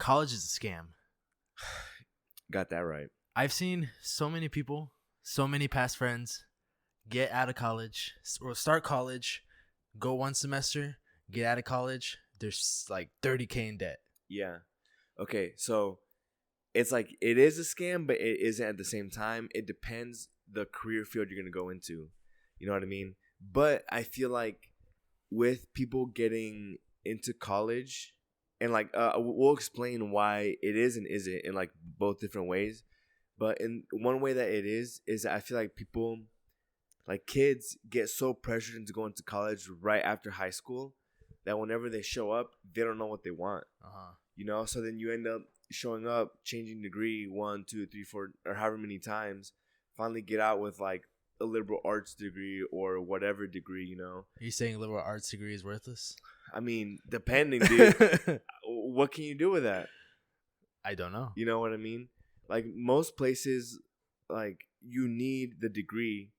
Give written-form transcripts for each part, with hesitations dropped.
college is a scam. Got that right. I've seen so many people, so many past friends get out of college or start college, go one semester, get out of college. There's like 30K in debt. Yeah. Okay, so it's like it is a scam, but it isn't at the same time. It depends the career field you're going to go into. You know what I mean? But I feel like with people getting into college, and like we'll explain why it is and isn't in like both different ways. But in one way that it is I feel like people, like kids, get so pressured into going to college right after high school that whenever they show up, they don't know what they want. You know, so then you end up showing up, changing degree 1, 2, 3, 4, or however many times, finally get out with like a liberal arts degree or whatever degree, you know. Are you saying liberal arts degree is worthless? I mean, depending, dude. What can you do with that? I don't know. You know what I mean? Like most places, like you need the degree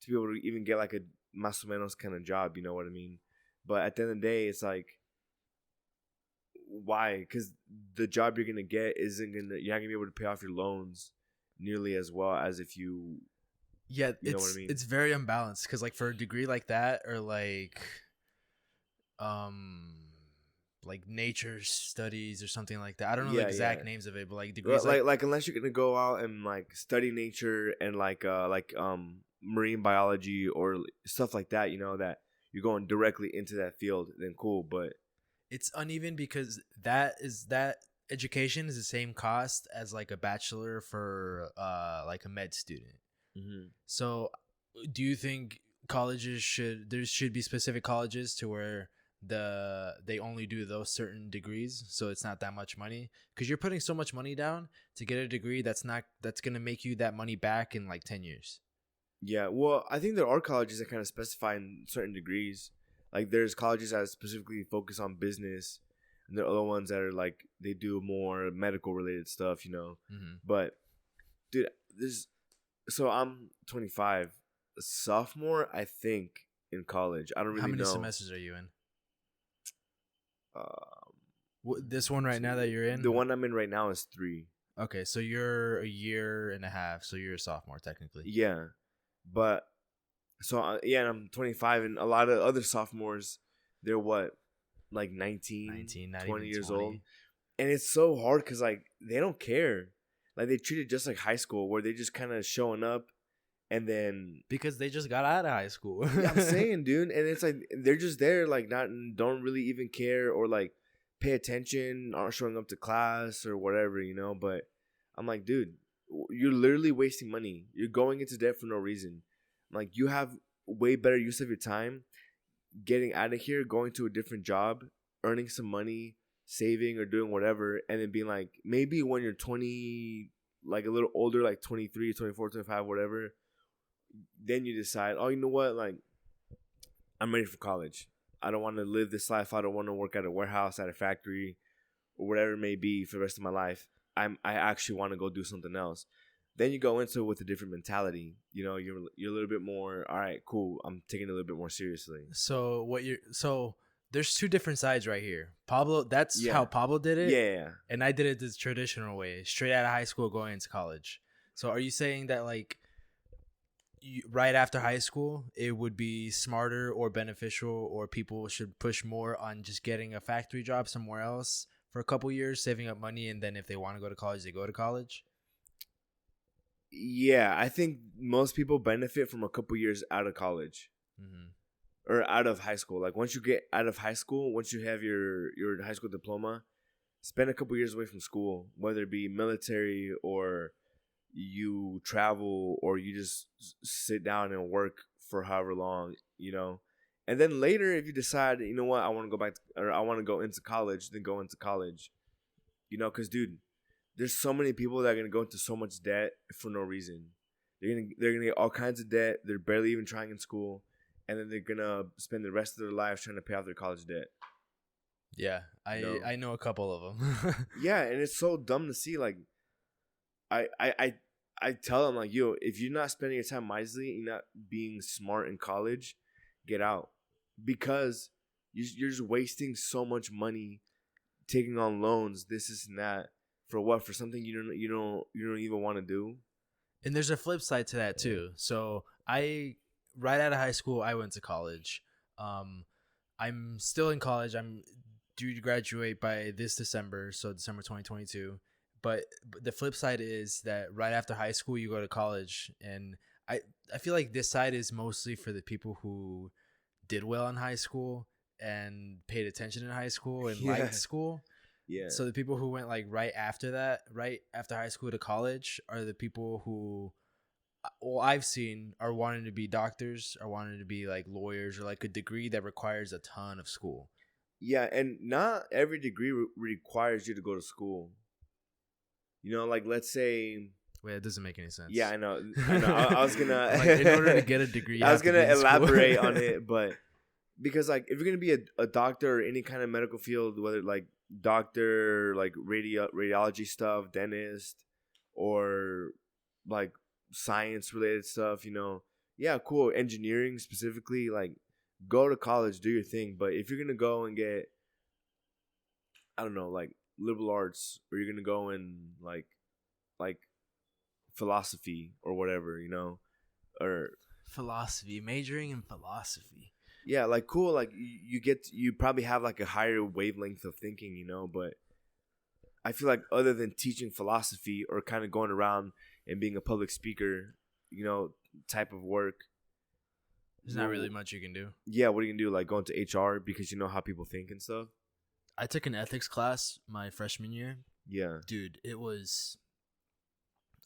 to be able to even get like a más o menos kind of job. You know what I mean? But at the end of the day, it's like, why? Because the job you're gonna get you're not gonna be able to pay off your loans nearly as well as if you. Yeah, you know what I mean? It's very unbalanced because like for a degree like that or like nature studies or something like that. I don't know the exact names of it, but like degrees like unless you're gonna go out and like study nature and like marine biology or stuff like that, you know, that you're going directly into that field, then cool. But it's uneven because that education is the same cost as like a bachelor for like a med student. Mm-hmm. So do you think there should be specific colleges to where they only do those certain degrees, so it's not that much money? Because you're putting so much money down to get a degree that's gonna make you that money back in like 10 years. Yeah, well, I think there are colleges that kind of specify in certain degrees. Like there's colleges that specifically focus on business, and there are other ones that are like they do more medical related stuff, you know. Mm-hmm. But dude, so I'm 25, a sophomore, I think, in college. I don't really know. How many semesters are you in? This one right now that you're in? The one I'm in right now is 3. Okay, so you're a year and a half, so you're a sophomore technically. Yeah, but so and I'm 25, and a lot of other sophomores, they're what, like 19 20 years 20. old, and it's so hard because like they don't care, like they treat it just like high school where they just kind of showing up, and then because they just got out of high school. Yeah, I'm saying, dude, and it's like they're just there, like don't really even care or like pay attention, aren't showing up to class or whatever, you know. But I'm like, dude, you're literally wasting money. You're going into debt for no reason. Like you have way better use of your time getting out of here, going to a different job, earning some money, saving or doing whatever, and then being like, maybe when you're 20, like a little older, like 23, 24, 25, whatever, then you decide, oh, you know what, like I'm ready for college. I don't want to live this life. I don't want to work at a warehouse, at a factory, or whatever it may be for the rest of my life. I actually want to go do something else. Then you go into it with a different mentality. You know, you're a little bit more, all right, cool, I'm taking it a little bit more seriously. So there's two different sides right here. Pablo, that's how Pablo did it. Yeah. And I did it the traditional way, straight out of high school going into college. So are you saying that like right after high school, it would be smarter or beneficial, or people should push more on just getting a factory job somewhere else for a couple years, saving up money, and then if they want to go to college, they go to college? Yeah, I think most people benefit from a couple years out of college. Mm-hmm. Or out of high school. Like once you get out of high school, once you have your high school diploma, spend a couple years away from school, whether it be military or you travel or you just sit down and work for however long, you know. And then later, if you decide, you know what, I want to go back or I want to go into college, then go into college. You know, because, dude, there's so many people that are going to go into so much debt for no reason. They're gonna get all kinds of debt. They're barely even trying in school. And then they're going to spend the rest of their lives trying to pay off their college debt. Yeah, I know a couple of them. Yeah, and it's so dumb to see. Like, I tell them, like, yo, if you're not spending your time wisely, you're not being smart in college, get out. Because you're just wasting so much money taking on loans, this and that for what? For something you don't even want to do. And there's a flip side to that too. So right out of high school, I went to college. I'm still in college. I'm due to graduate by this December, so December 2022. But the flip side is that right after high school, you go to college, and I feel like this side is mostly for the people who did well in high school and paid attention in high school and liked school. Yeah. So the people who went like right after high school to college are the people who, well, I've seen are wanting to be doctors, are wanting to be like lawyers, or like a degree that requires a ton of school. Yeah, and not every degree requires you to go to school. You know, like let's say. Wait, that doesn't make any sense. Yeah, I know. I was gonna. Like, in order to get a degree, I was gonna elaborate on it, but because like if you're gonna be a doctor or any kind of medical field, whether like doctor, like radiology stuff, dentist, or like science related stuff, you know, yeah, cool. Engineering specifically, like go to college, do your thing. But if you're gonna go and get, I don't know, like liberal arts, or you're gonna go and like philosophy or whatever, you know, or majoring in philosophy. Yeah, like cool, like you probably have like a higher wavelength of thinking, you know, but I feel like other than teaching philosophy or kind of going around and being a public speaker, you know, type of work, there's not really much you can do. Yeah, what are you gonna do? Like go into HR because you know how people think and stuff. I took an ethics class my freshman year. Yeah, dude, it was,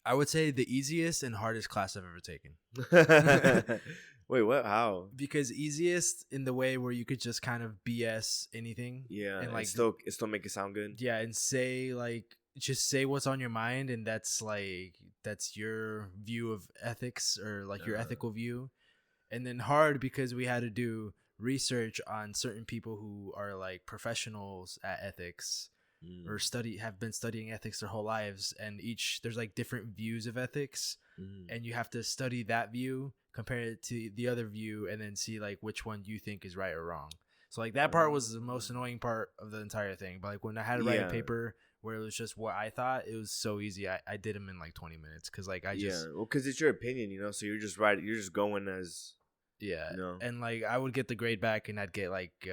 I would say, the easiest and hardest class I've ever taken. Wait, what? How? Because easiest in the way where you could just kind of BS anything. Yeah, and like still make it sound good. Yeah, and say like just say what's on your mind, and that's your view of ethics, or like your ethical view. And then hard because we had to do research on certain people who are like professionals at ethics. Or have been studying ethics their whole lives, and there's like different views of ethics, and you have to study that view, compare it to the other view, and then see like which one you think is right or wrong. So like that part was the most annoying part of the entire thing. But like when I had to write a paper where it was just what I thought, it was so easy. I did them in like 20 minutes because like because it's your opinion, you know. So you're just you're just going as you know. And like I would get the grade back, and I'd get like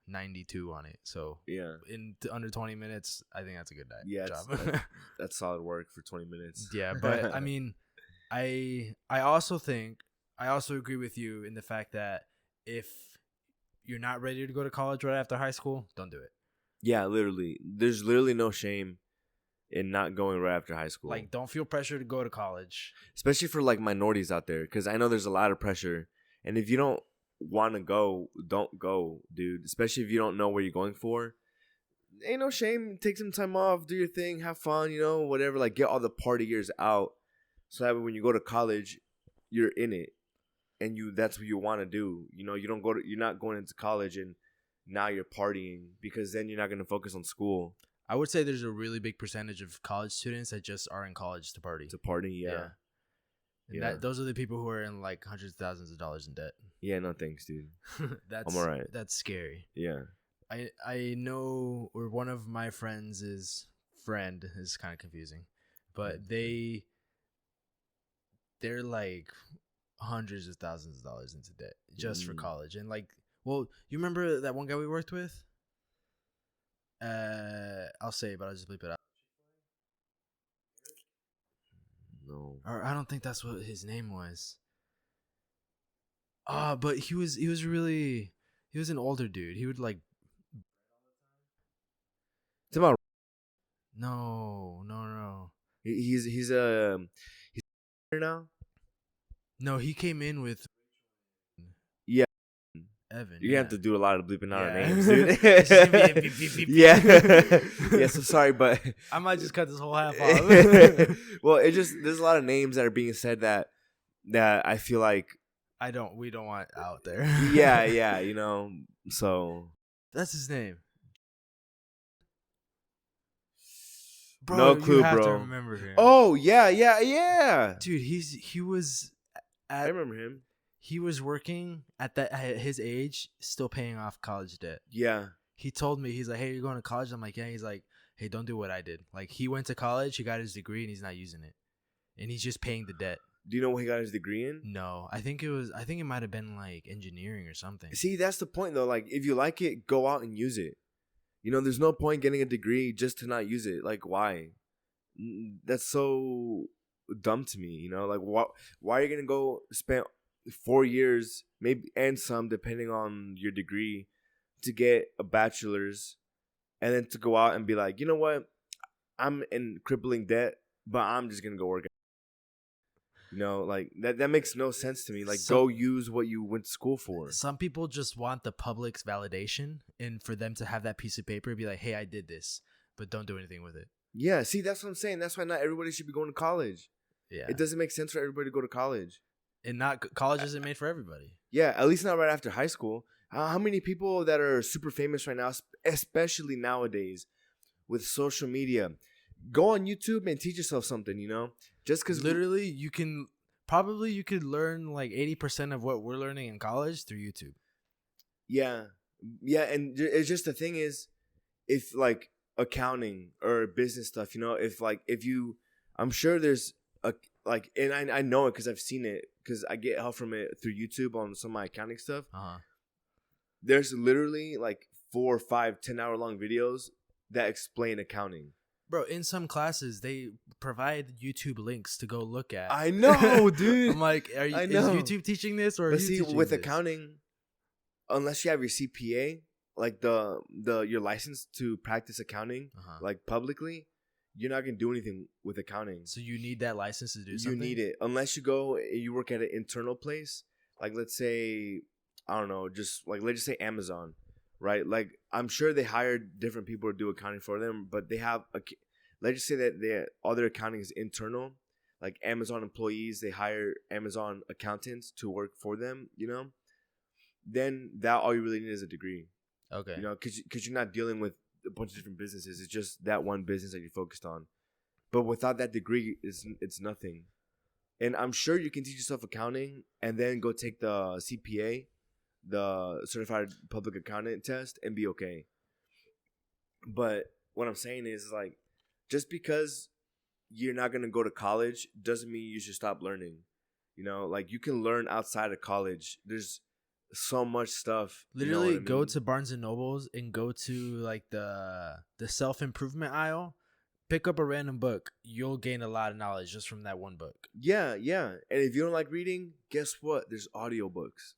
92 on it. So yeah, in under 20 minutes, I think that's a good job. That's solid work for 20 minutes. Yeah, but I mean, I also agree with you in the fact that if you're not ready to go to college right after high school, don't do it. Yeah, literally. There's literally no shame in not going right after high school. Like, don't feel pressure to go to college. Especially for like minorities out there, because I know there's a lot of pressure. And if you don't want to go, don't go, dude. Especially if you don't know where you're going for. Ain't no shame. Take some time off, do your thing, have fun, you know, whatever. Like, get all the party years out, so that when you go to college, you're in it, and that's what you want to do. You know, you're not going into college and now you're partying, because then you're not going to focus on school. I would say there's a really big percentage of college students that just are in college to party. Yeah. And those are the people who are in like hundreds of thousands of dollars in debt. Yeah, no thanks, dude. I'm all right. That's scary. Yeah. I know, or one of my friends' friend is kind of confusing, but they're like hundreds of thousands of dollars into debt just for college. And like, well, you remember that one guy we worked with? I'll say it, but I'll just bleep it out. No. Or I don't think that's what his name was. But he was an older dude. He would like. It's about. No. He's here now. No, he came in with. Yeah. Evan. You have to do a lot of bleeping out our names, dude. Yeah, so sorry, but I might just cut this whole half off. Well, there's a lot of names that are being said that I feel like we don't want out there. yeah, you know. So that's his name. Bro, no clue, you have bro. To remember him. Oh yeah. Dude, he was. I remember him. He was working at his age, still paying off college debt. Yeah. He told me, he's like, hey, you're going to college? I'm like, yeah. He's like, hey, don't do what I did. Like, he went to college, he got his degree, and he's not using it. And he's just paying the debt. Do you know what he got his degree in? No, I think it might have been like engineering or something. See, that's the point though. Like, if you like it, go out and use it. You know, there's no point getting a degree just to not use it. Like, why? That's so dumb to me. You know, like, why are you gonna go spend 4 years, maybe, and some, depending on your degree, to get a bachelor's, and then to go out and be like, you know what, I'm in crippling debt, but I'm just gonna go work. You know, like that makes no sense to me. Like, go use what you went to school for. Some people just want the public's validation, and for them to have that piece of paper, be like, hey, I did this, but don't do anything with it. Yeah, see, that's what I'm saying. That's why not everybody should be going to college. Yeah, it doesn't make sense for everybody to go to college. And college isn't made for everybody. Yeah, at least not right after high school. How many people that are super famous right now, especially nowadays with social media, go on YouTube and teach yourself something, you know? Just because literally you could learn like 80% of what we're learning in college through YouTube. Yeah. And it's just the thing is, if like accounting or business stuff, you know, I'm sure there's and I know it because I've seen it, because I get help from it through YouTube on some of my accounting stuff. There's literally like 4 or 5 10-hour long videos that explain accounting. Bro, in some classes, they provide YouTube links to go look at. I know, dude. I'm like, is YouTube teaching this, or? But see, with accounting, unless you have your CPA, like your license to practice accounting, like publicly, you're not gonna do anything with accounting. So you need that license to do something? You need it. Unless you work at an internal place, like let's say, I don't know, let's just say Amazon. Right, like I'm sure they hired different people to do accounting for them, but they have let's just say that all their accounting is internal. Like Amazon employees, they hire Amazon accountants to work for them. You know, then that all you really need is a degree. Okay. You know, because you're not dealing with a bunch of different businesses. It's just that one business that you're focused on. But without that degree, it's nothing. And I'm sure you can teach yourself accounting and then go take the CPA, the certified public accountant test, and be okay. But what I'm saying is, like, just because you're not going to go to college doesn't mean you should stop learning. You know, like, you can learn outside of college. There's so much stuff. Literally, you know go to Barnes and Nobles and go to like the self-improvement aisle, pick up a random book. You'll gain a lot of knowledge just from that one book. Yeah. And if you don't like reading, guess what? There's audiobooks.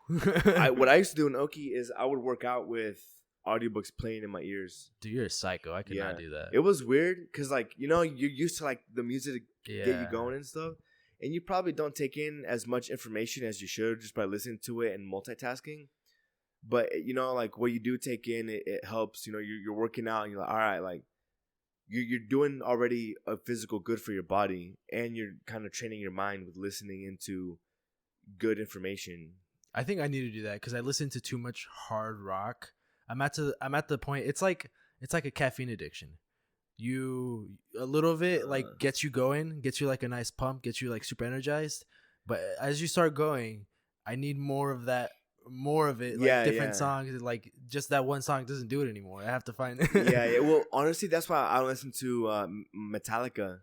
What I used to do in Oki is I would work out with audiobooks playing in my ears. Dude, you're a psycho. I could not do that. It was weird because, like, you know, you're used to like the music to get you going and stuff, and you probably don't take in as much information as you should just by listening to it and multitasking. But you know, like, what you do take in, it helps. You know, you're working out and you're like, all right, like you're doing already a physical good for your body, and you're kind of training your mind with listening into good information. I think I need to do that because I listen to too much hard rock. I'm at the point. It's like a caffeine addiction. A little of it like gets you going, gets you like a nice pump, gets you like super energized. But as you start going, I need more of that, more of it. Like different songs. Like just that one song doesn't do it anymore. I have to find it. Yeah. Well, honestly, that's why I don't listen to Metallica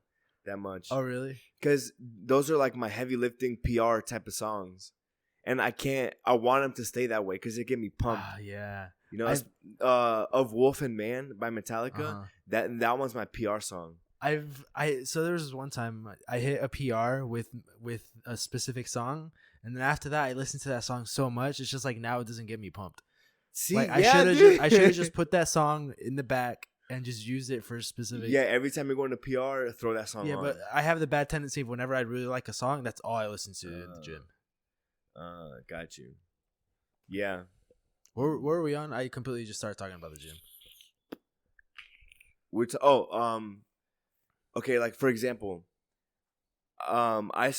that much. Oh, really? Because those are like my heavy lifting PR type of songs. And I want them to stay that way because they get me pumped. Yeah. You know, of Wolf and Man by Metallica. That one's my PR song. So there was one time I hit a PR with a specific song, and then after that I listened to that song so much, it's just like now it doesn't get me pumped. See, like I should have just put that song in the back and just used it for specific. Yeah, every time you're going to PR, throw that song on. Yeah, but I have the bad tendency of whenever I really like a song, that's all I listen to at the gym. Got you. Yeah. Where are we on? I completely just started talking about the gym. Okay, like for example, I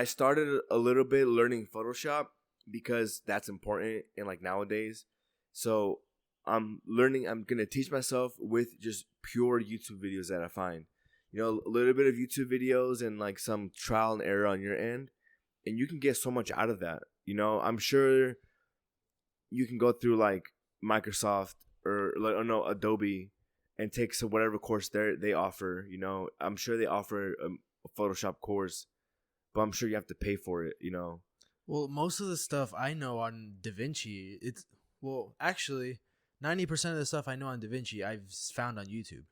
started a little bit learning Photoshop because that's important in like nowadays. So I'm gonna teach myself with just pure YouTube videos that I find. You know, a little bit of YouTube videos and like some trial and error on your end. And you can get so much out of that. You know, I'm sure you can go through like Microsoft or no Adobe and take whatever course they offer. You know, I'm sure they offer a Photoshop course, but I'm sure you have to pay for it. You know. Well, most of the stuff I know on DaVinci, actually, 90% of the stuff I know on DaVinci, I've found on YouTube.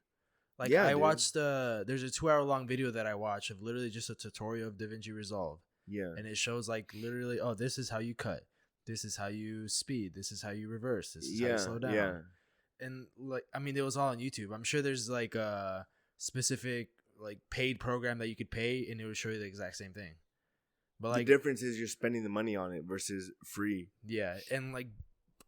Like, Yeah, I dude. watched, there's a 2 hour long video that I watch of literally just a tutorial of DaVinci Resolve. Yeah. And it shows, like, literally, oh, this is how you cut. This is how you speed. This is how you reverse. This is how you slow down. Yeah. And, like, I mean, it was all on YouTube. I'm sure there's, like, a specific, like, paid program that you could pay, and it would show you the exact same thing. But, like, the difference is you're spending the money on it versus free. Yeah, and, like,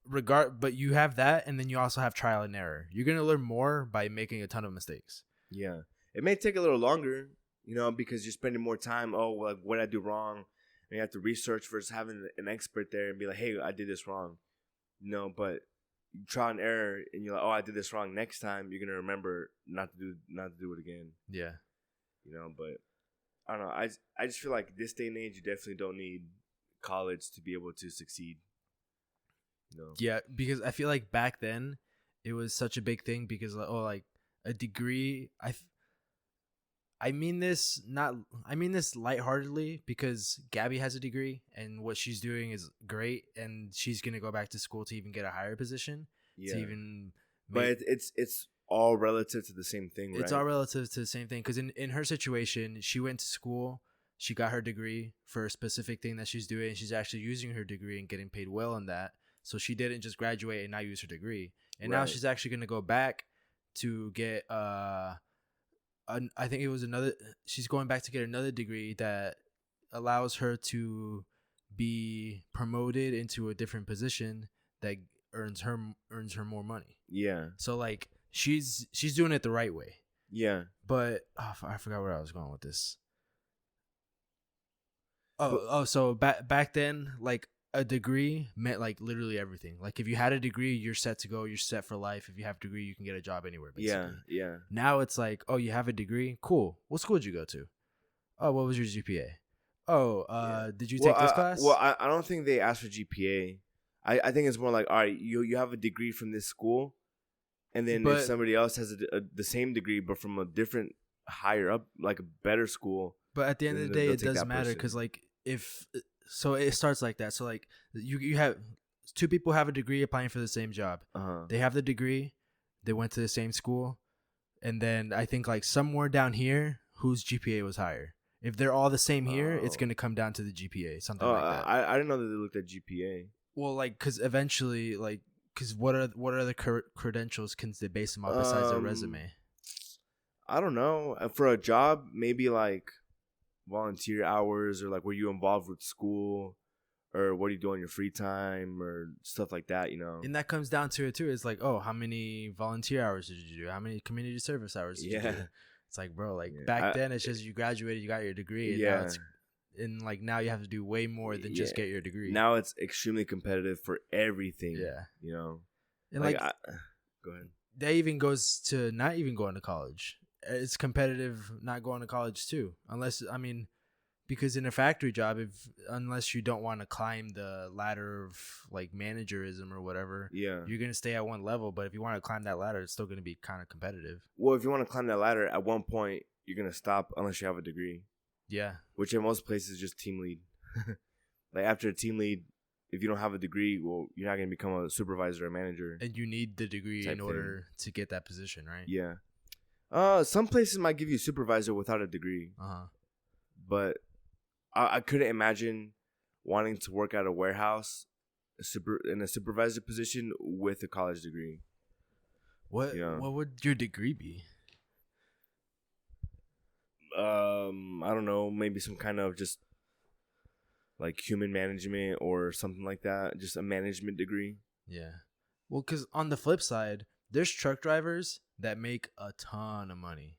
but you have that, and then you also have trial and error. You're gonna learn more by making a ton of mistakes. Yeah, it may take a little longer, you know, because you're spending more time. Oh, well, what did I do wrong? And you have to research versus having an expert there and be like, hey, I did this wrong. You know, but trial and error, and you're like, oh, I did this wrong. Next time, you're gonna remember not to do it again. Yeah, you know, but I don't know. I just feel like this day and age, you definitely don't need college to be able to succeed. No. Yeah, because I feel like back then it was such a big thing because like a degree. I mean this lightheartedly because Gabby has a degree and what she's doing is great and she's gonna go back to school to even get a higher position. Yeah. To even but it's all relative to the same thing, right? It's all relative to the same thing because in her situation, she went to school, she got her degree for a specific thing that she's doing. And she's actually using her degree and getting paid well on that. So she didn't just graduate and not use her degree. And now she's actually going to go back to get I think it was she's going back to get another degree that allows her to be promoted into a different position that earns her more money. Yeah. So like she's doing it the right way. Yeah. But I forgot where I was going with this. So back then, like a degree meant like literally everything. Like if you had a degree, you're set to go. You're set for life. If you have a degree, you can get a job anywhere. Basically. Yeah. Now it's like, oh, you have a degree, cool. What school did you go to? Oh, what was your GPA? Oh, did you take this class? Well, I don't think they ask for GPA. I think it's more like, all right, you have a degree from this school, and then if somebody else has the same degree but from a different higher up, like a better school. But at the end of the day, it doesn't matter because like so it starts like that. So like you have two people have a degree applying for the same job. They have the degree, they went to the same school, and then I think like somewhere down here, whose GPA was higher. If they're all the same here, it's gonna come down to the GPA, something like that. I didn't know that they looked at GPA. Well, like, because eventually, like, because what are the credentials can they base them on besides their resume? I don't know. For a job, maybe like volunteer hours or like were you involved with school or what do you do on your free time or stuff like that, you know? And that comes down to it too. It's like, oh, how many volunteer hours did you do? How many community service hours did you do? It's like, bro, like back then it's just you graduated, you got your degree, and now you have to do way more than just get your degree. Now it's extremely competitive for everything. Yeah, you know, and go ahead. That even goes to not even going to college. It's competitive not going to college too, because in a factory job, unless you don't want to climb the ladder of like managerism or whatever, you're gonna stay at one level. But if you want to climb that ladder, it's still gonna be kind of competitive. Well, if you want to climb that ladder, at one point you're gonna stop unless you have a degree. Yeah, which in most places is just team lead. Like after a team lead, if you don't have a degree, well, you're not gonna become a supervisor or manager. And you need the degree in order to get that position, right? Yeah. Some places might give you a supervisor without a degree. But I couldn't imagine wanting to work at a warehouse in a supervisor position with a college degree. What would your degree be? I don't know, maybe some kind of just like human management or something like that, just a management degree. Yeah. Well, because on the flip side, there's truck drivers that make a ton of money.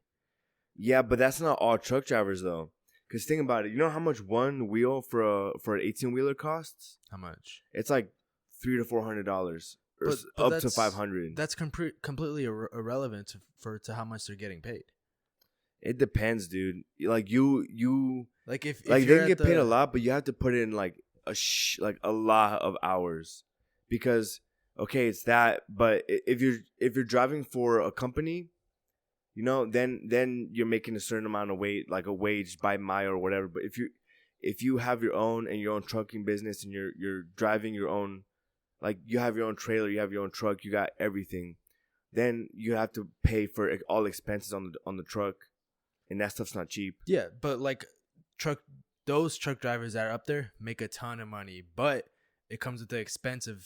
Yeah, but that's not all truck drivers though. Because think about it, you know how much one wheel for an 18-wheeler costs? How much? It's like $300 to $400, or up to $500. That's completely irrelevant to how much they're getting paid. It depends, dude. Like you like if they get paid a lot, but you have to put in like a lot of hours, because okay, it's that. But if you're driving for a company, you know, then you're making a certain amount of like a wage by mile or whatever. But if you have your own and your own trucking business and you're driving your own, like you have your own trailer, you have your own truck, you got everything, then you have to pay for all expenses on the truck, and that stuff's not cheap. Yeah, but like those truck drivers that are up there make a ton of money, but it comes with the expense of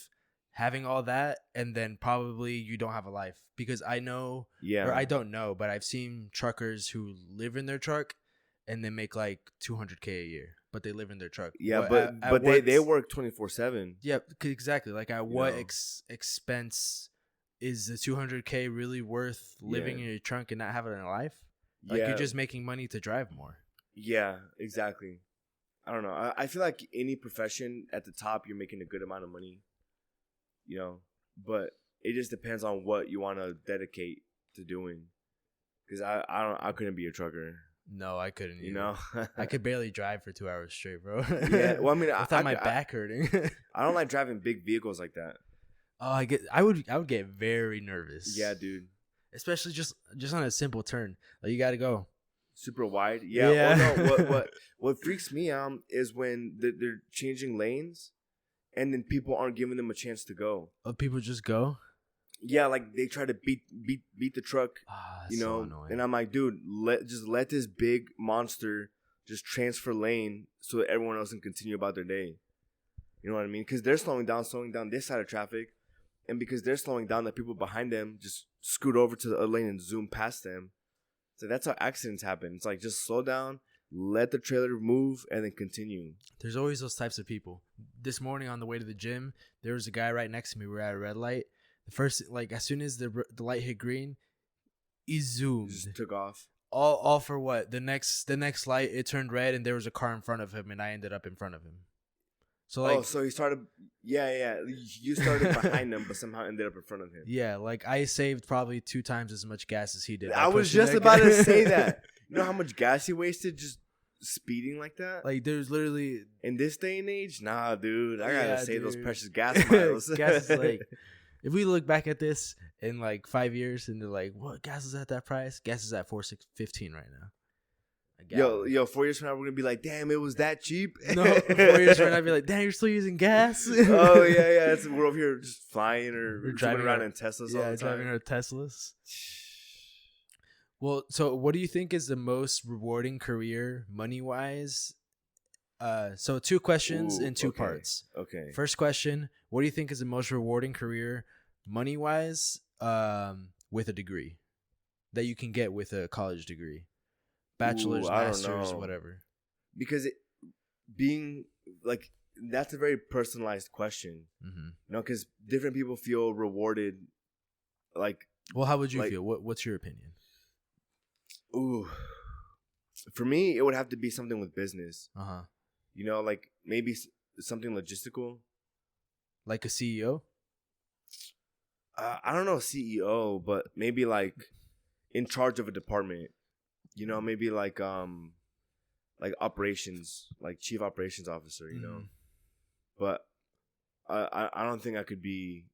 having all that, and then probably you don't have a life. Because I know, or I don't know, but I've seen truckers who live in their truck and they make like $200K a year, but they live in their truck. Yeah, but they work 24/7. Yeah, exactly. Like at what expense is the $200K really worth living in your trunk and not having a life? Like you're just making money to drive more. Yeah, exactly. I don't know. I feel like any profession at the top, you're making a good amount of money, you know, but it just depends on what you want to dedicate to doing. Because I couldn't be a trucker. No, I couldn't. Either. You know, I could barely drive for 2 hours straight, bro. Yeah, well, I mean, without my back hurting. I don't like driving big vehicles like that. Oh, I would get very nervous. Yeah, dude. Especially just on a simple turn. Like you got to go super wide. Yeah. Well, no, what freaks me out is when they're changing lanes, and then people aren't giving them a chance to go. Oh, people just go. Yeah, like they try to beat the truck, you know, so and I'm like, dude, let this big monster just transfer lane so that everyone else can continue about their day. You know what I mean? Because they're slowing down this side of traffic, and because they're slowing down, the people behind them just scoot over to the other lane and zoom past them. So that's how accidents happen. It's like just slow down, let the trailer move, and then continue. There's always those types of people. This morning on the way to the gym, there was a guy right next to me. We were at a red light. The first, like, as soon as the light hit green, he zoomed. Just took off. All for what? The next light, it turned red, and there was a car in front of him, and I ended up in front of him. So like, so he started. Yeah. You started behind him, but somehow ended up in front of him. Yeah, like I saved probably 2 times as much gas as he did. I was just about to say that. You know how much gas he wasted just speeding like that? Like there's literally in this day and age, nah, dude. I gotta save those precious gas miles. Gas is like, if we look back at this in like 5 years and they're like, what, gas is at that price? Gas is at $4.15 right now. Yo, 4 years from now we're gonna be like, damn, it was that cheap. No, 4 years from now I'd be like, damn, you're still using gas. Oh yeah. We're over here just flying or driving around in Teslas all the time. Driving our Teslas. Well, so what do you think is the most rewarding career money wise? So 2 questions in 2 parts. Okay. First question: what do you think is the most rewarding career money wise? With a degree that you can get with a college degree. Bachelor's, master's, whatever. Because being like, that's a very personalized question. Mm-hmm. You know, because different people feel rewarded. Like, well, how would you feel? What's your opinion? Ooh, for me, it would have to be something with business. You know, like maybe something logistical, like a CEO. I don't know, CEO, but maybe like in charge of a department. You know, maybe like operations, like chief operations officer, you know. But I don't think I could be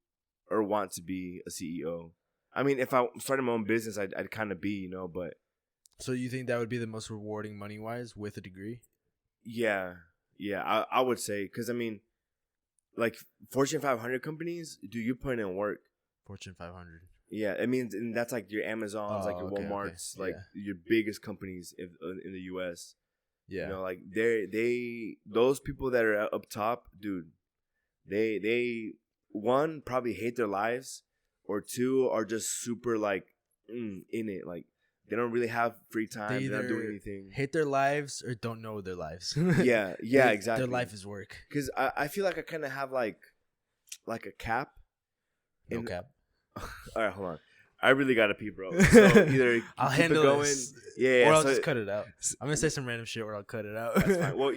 or want to be a CEO. I mean, if I started my own business, I'd kind of be, you know, but. So you think that would be the most rewarding money-wise with a degree? Yeah, I would say. Because, I mean, like Fortune 500 companies, dude, you put in work. Fortune 500. Yeah, I mean, and that's like your Amazons, like your Walmarts, like your biggest companies in the U.S. Yeah, you know, like those people that are up top, dude, they one probably hate their lives, or 2 are just super like in it, like they don't really have free time. They're not doing anything. Hate their lives or don't know their lives. yeah, exactly. Their life is work. Because I feel like I kind of have like a cap. No cap. All right, hold on. I really gotta pee, bro. So either I'll handle it going, or I'll just cut it out. I'm gonna say some random shit, or I'll cut it out. That's fine. Well,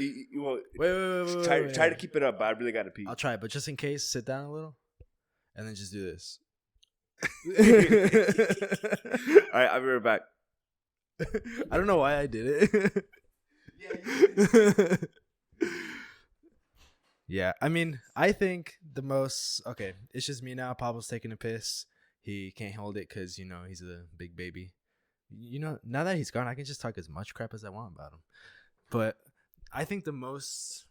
wait. Try to keep it up, but I really gotta pee. I'll try, but just in case, sit down a little, and then just do this. All right, I'll be right back. I don't know why I did it. Yeah, I mean, I think the most okay. It's just me now. Pablo's taking a piss. He can't hold it because he's a big baby. Now that he's gone, I can just talk as much crap as I want about him. But I think the most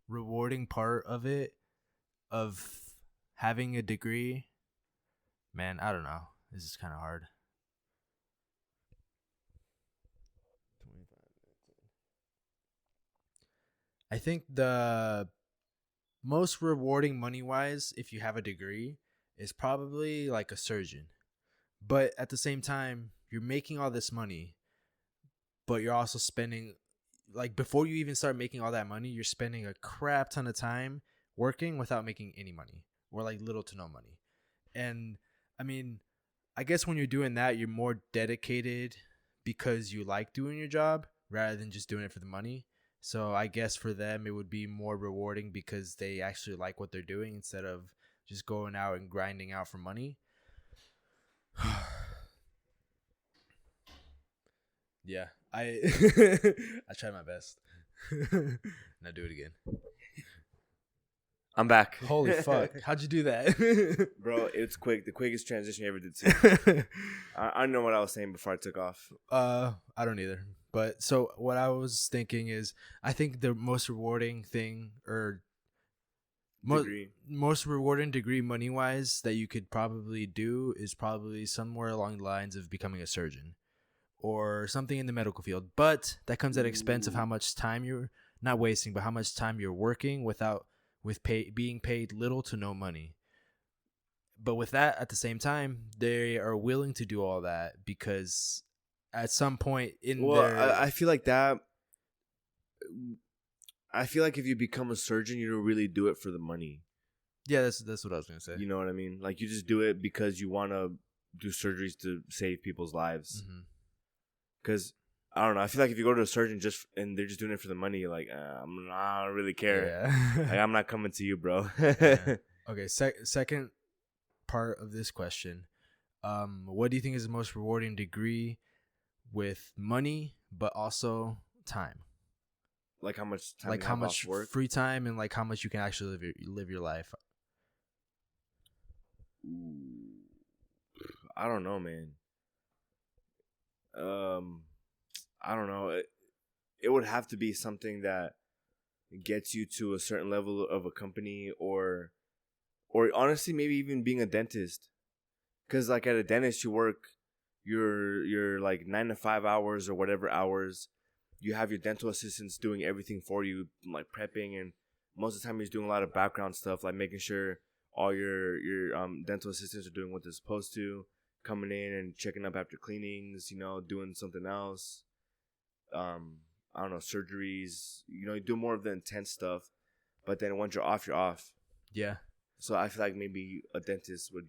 rewarding part of it, of having a degree, man, I don't know. This is kind of hard. 25 minutes. I think the most rewarding money wise, if you have a degree, is probably like a surgeon. But at the same time, you're making all this money, but you're also spending, like, before you even start making all that money, you're spending a crap ton of time working without making any money, or like little to no money. And I mean, I guess when you're doing that, you're more dedicated because you like doing your job rather than just doing it for the money. So I guess for them, it would be more rewarding because they actually like what they're doing instead of just going out and grinding out for money. Yeah, I I tried my best. Now do it again. I'm back. Holy fuck! How'd you do that, Bro? It's quick. The quickest transition you ever did. Too. I don't know what I was saying before I took off. I don't either. But so what I was thinking is, I think the most rewarding thing, or most rewarding degree money wise that you could probably do, is probably somewhere along the lines of becoming a surgeon or something in the medical field. But that comes at expense of how much time you're not wasting, but how much time you're working being paid little to no money. But with that, at the same time, they are willing to do all that because at some point I feel like that. I feel like if you become a surgeon, you don't really do it for the money. Yeah, that's what I was gonna say. You know what I mean? Like, you just do it because you want to do surgeries to save people's lives. Because I don't know. I feel like if you go to a surgeon and they're just doing it for the money, you're like, I don't really care. Yeah. Like, I'm not coming to you, bro. Yeah. Okay. Second part of this question, what do you think is the most rewarding degree with money, but also time? Like, how much time? Like how much free time and like how much you can actually live your life. I don't know, man. I don't know. It would have to be something that gets you to a certain level of a company, or honestly, maybe even being a dentist. Because like at a dentist, you work your like 9 to 5 hours or whatever hours. You have your dental assistants doing everything for you, like prepping, and most of the time he's doing a lot of background stuff, like making sure all your dental assistants are doing what they're supposed to, coming in and checking up after cleanings, doing something else. I don't know, surgeries. You do more of the intense stuff, but then once you're off, you're off. Yeah. So I feel like maybe a dentist would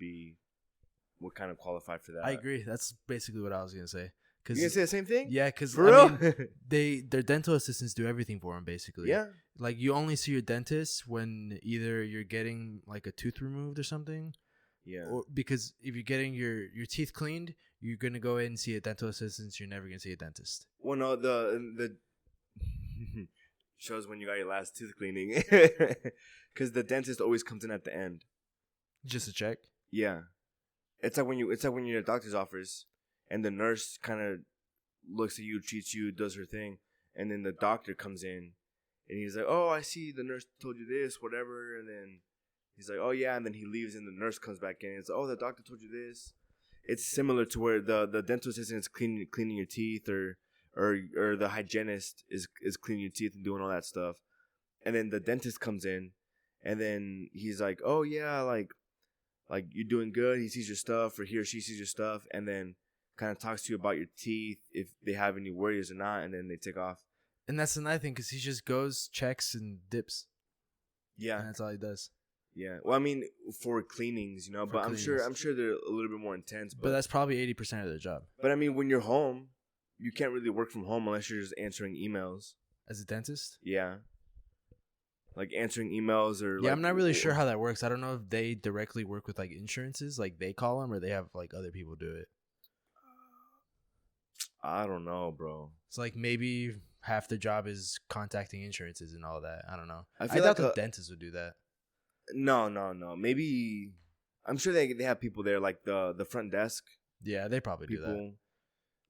kind of qualify for that. I agree. That's basically what I was gonna say. You gonna say the same thing? Yeah, because for real, their dental assistants do everything for them basically. Yeah. Like you only see your dentist when either you're getting like a tooth removed or something. Yeah. Or because if you're getting your teeth cleaned, you're gonna go in and see a dental assistant. You're never gonna see a dentist. Well, no, the shows when you got your last tooth cleaning, because the dentist always comes in at the end. Just to check. Yeah, it's like when you're in a doctor's office, and the nurse kind of looks at you, treats you, does her thing, and then the doctor comes in, and he's like, "Oh, I see the nurse told you this, whatever," and then he's like, "Oh yeah," and then he leaves, and the nurse comes back in, and it's like, "Oh, the doctor told you this." It's similar to where the dental assistant is cleaning your teeth, or the hygienist is cleaning your teeth and doing all that stuff, and then the dentist comes in, and then he's like, "Oh yeah, like you're doing good." He sees your stuff, or he or she sees your stuff, and then kind of talks to you about your teeth, if they have any worries or not, and then they take off. And that's another thing, because he just goes, checks, and dips. Yeah, and that's all he does. Yeah, well, I mean, for cleanings, but I'm sure they're a little bit more intense. But that's probably 80% of their job. But I mean, when you're home, you can't really work from home unless you're just answering emails. As a dentist? Yeah. Like answering emails or yeah, I'm not really sure how that works. I don't know if they directly work with like insurances, like they call them, or they have like other people do it. I don't know, bro. It's like maybe half the job is contacting insurances and all that. I don't know. I I feel thought like the dentist would do that. no. Maybe I'm sure they have people there, like the front desk Yeah, they probably do that. people.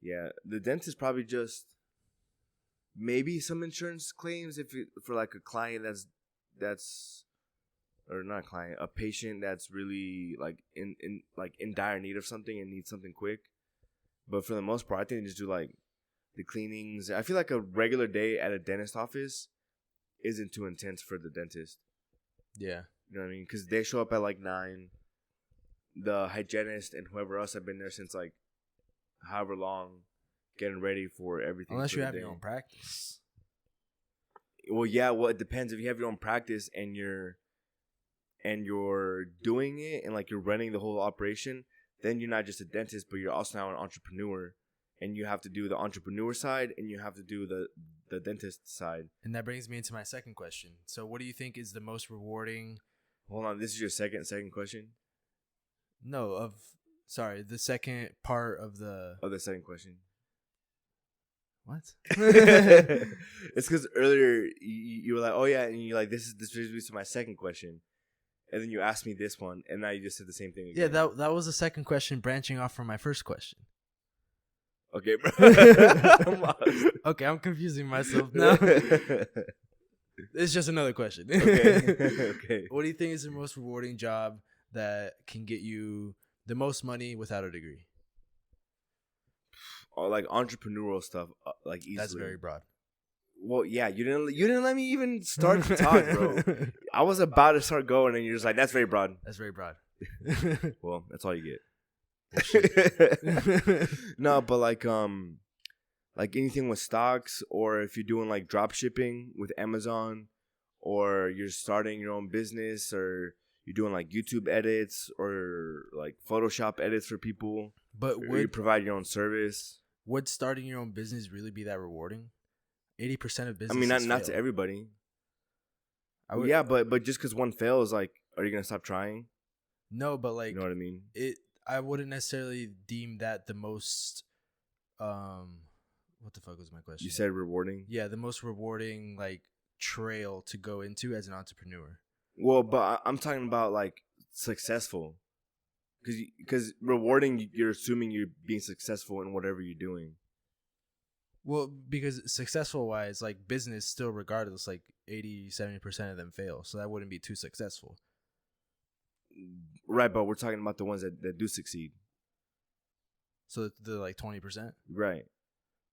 Yeah, the dentist probably just maybe some insurance claims for like a client that's or not a client, a patient that's really like in dire need of something and needs something quick. But for the most part, I think they just do like the cleanings. I feel like a regular day at a dentist office isn't too intense for the dentist. Yeah. You know what I mean? Because they show up at like 9. The hygienist and whoever else have been there since like however long, getting ready for everything. Unless for you the have day. your own practice. Well, yeah. Well, it depends. If you have your own practice and you're doing it and like you're running the whole operation, then you're not just a dentist, but you're also now an entrepreneur, and you have to do the entrepreneur side and you have to do the dentist side. And that brings me into my second question. So, what do you think is the most rewarding? Hold on, this is your second question. No, the second part of the. Oh, the second question. What? It's because earlier you were like, oh yeah, and you're like, this brings me to my second question, and then you asked me this one, and now you just said the same thing again. Yeah, that was the second question, branching off from my first question. Okay, bro. Okay, I'm confusing myself now. It's just another question. Okay. What do you think is the most rewarding job that can get you the most money without a degree? Or like entrepreneurial stuff, like easily. That's very broad. Well, yeah, you didn't let me even start to talk, bro. I was about to start going, and you're just like, that's very broad. That's very broad. Well, that's all you get. Well, No, but like anything with stocks, or if you're doing like drop shipping with Amazon, or you're starting your own business, or you're doing like YouTube edits or like Photoshop edits for people, but or you provide your own service. Would starting your own business really be that rewarding? 80% of business. I mean, not to everybody. Would, yeah, but just because one fails, like, are you gonna stop trying? No, but like, you know what I mean? I wouldn't necessarily deem that the most. What the fuck was my question? You said rewarding. Yeah, the most rewarding like trail to go into as an entrepreneur. Well, but I'm talking about like successful, because rewarding, you're assuming you're being successful in whatever you're doing. Well, because successful wise, like business still regardless, like 80-70% of them fail, so that wouldn't be too successful. Right, but we're talking about the ones that do succeed. So the like 20%. Right.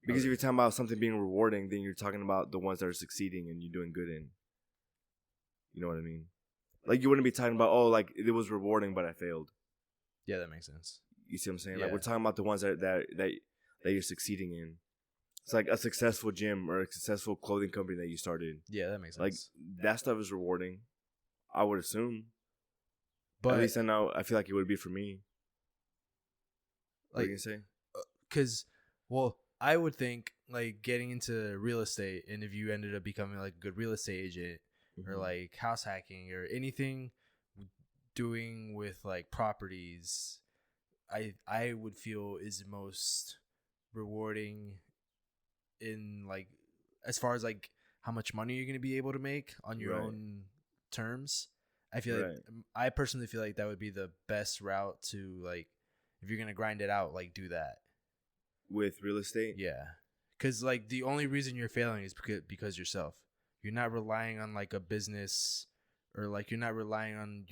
Because if you're talking about something being rewarding, then you're talking about the ones that are succeeding and you're doing good in. You know what I mean? Like, you wouldn't be talking about, oh, like, it was rewarding, but I failed. Yeah, that makes sense. You see what I'm saying? Yeah. Like, we're talking about the ones that you're succeeding in. It's like a successful gym or a successful clothing company that you started. Yeah, that makes sense. Like, that stuff is rewarding, I would assume. But at least I know, I feel like it would be for me. What are you going to say? Because, well, I would think, like, getting into real estate, and if you ended up becoming, like, a good real estate agent, or, like, house hacking, or anything doing with, like, properties, I would feel is most rewarding in, like, as far as, like, how much money you're going to be able to make on your own terms. I feel like, I personally feel like that would be the best route to, like, if you're going to grind it out, like, do that. With real estate? Yeah. Because, like, the only reason you're failing is because yourself. You're not relying on, like, a business, or, like, you're not relying on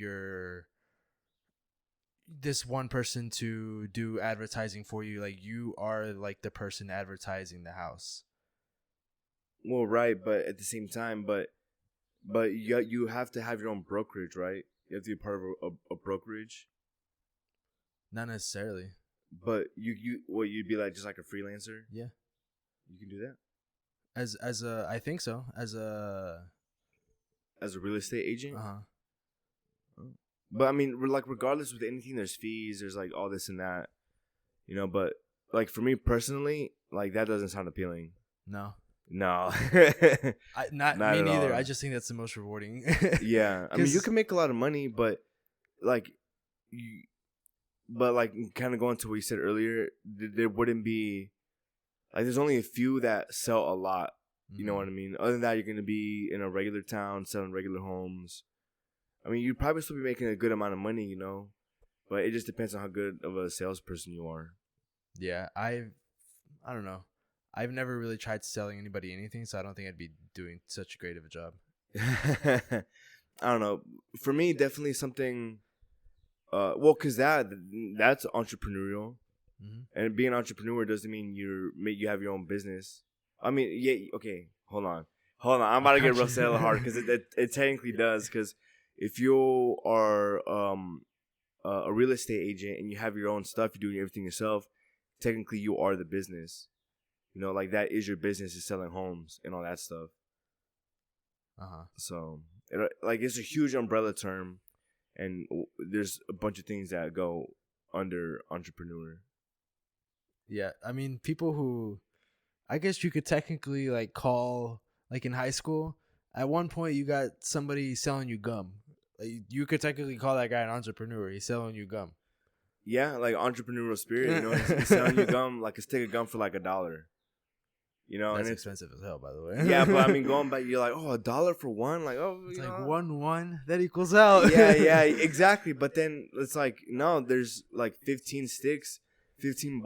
this one person to do advertising for you. Like, you are, like, the person advertising the house. Well, right, but at the same time, but you have to have your own brokerage, right? You have to be part of a brokerage. Not necessarily. But you'd be like just like a freelancer? Yeah. You can do that? I think so. As a real estate agent? Uh-huh. But I mean, like, regardless with anything, there's fees, there's like all this and that, you know. But like for me personally, like that doesn't sound appealing. No. Not me neither. I just think that's the most rewarding. Yeah, I mean, you can make a lot of money, but like kind of going to what you said earlier, there wouldn't be like there's only a few that sell a lot, You know what I mean? Other than that, you're going to be in a regular town selling regular homes. I mean, you'd probably still be making a good amount of money, you know? But it just depends on how good of a salesperson you are. Yeah, I don't know. I've never really tried selling anybody anything, so I don't think I'd be doing such great of a job. I don't know. For me, definitely something. Well, cause that's entrepreneurial, and being an entrepreneur doesn't mean you have your own business. I mean, yeah, okay. Hold on. I'm about to get real hella hard because it technically does. Because if you are a real estate agent and you have your own stuff, you're doing everything yourself. Technically, you are the business. You know, like that is your business, is selling homes and all that stuff. So, it's a huge umbrella term, and there's a bunch of things that go under entrepreneur. Yeah, I mean, people who, I guess you could technically like call, like in high school, at one point you got somebody selling you gum. Like, you could technically call that guy an entrepreneur. He's selling you gum. Yeah, like entrepreneurial spirit. You know, he's selling you gum, like a stick of gum for like $1. You know, that's and expensive as hell, by the way. Yeah, but I mean, going back, you're like, oh, $1 for one, like, oh, it's like 1 that equals out. yeah, exactly. But then it's like, no, there's like 15 sticks, $15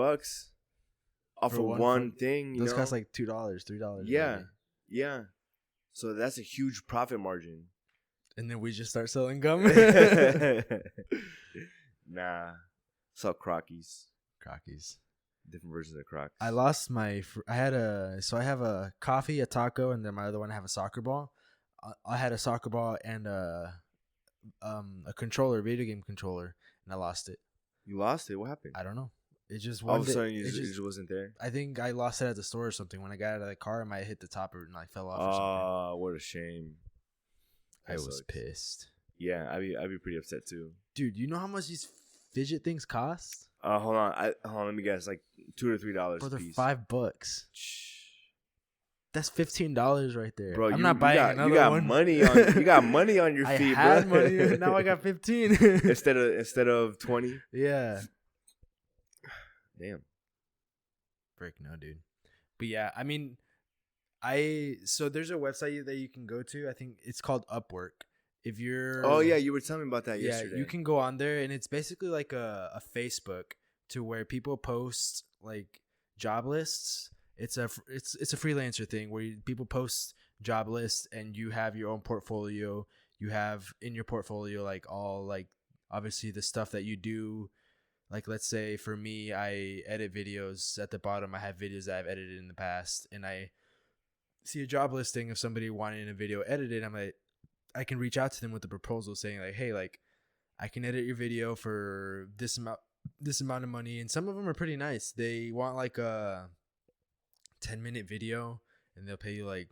off of one thing. Those cost like $2, $3. Yeah, maybe. Yeah. So that's a huge profit margin. And then we just start selling gum. Nah, sell Crockies. Crockies. Different versions of Crocs. I lost my. I have a coffee, a taco, and then my other one I have a soccer ball. I had a soccer ball and a controller, video game controller, and I lost it. You lost it? What happened? I don't know. It just all of a sudden it just wasn't there. I think I lost it at the store or something. When I got out of the car, I might hit the top of it and I fell off. Or something. Oh, what a shame! I was pissed. Yeah, I'd be pretty upset too. Dude, you know how much these fidget things cost? Hold on. Let me guess. Like $2 to $3 Bro, a piece. they're $5. That's $15 right there. Bro, I'm not buying another one. You got money on your feet, I had bro. money. Now I got 15 instead of 20. Yeah. Damn. Frick no, dude. But yeah, I mean, so there's a website that you can go to. I think it's called Upwork. If you're you were telling me about that yesterday. Yeah, you can go on there, and it's basically like a Facebook to where people post like job lists. It's a freelancer thing where people post job lists, and you have your own portfolio. You have in your portfolio like all like obviously the stuff that you do. Like, let's say for me, I edit videos. At the bottom, I have videos that I've edited in the past, and I see a job listing of somebody wanting a video edited. I'm like, I can reach out to them with a proposal saying like, hey, like, I can edit your video for this amount of money. And some of them are pretty nice. They want like a 10-minute video, and they'll pay you like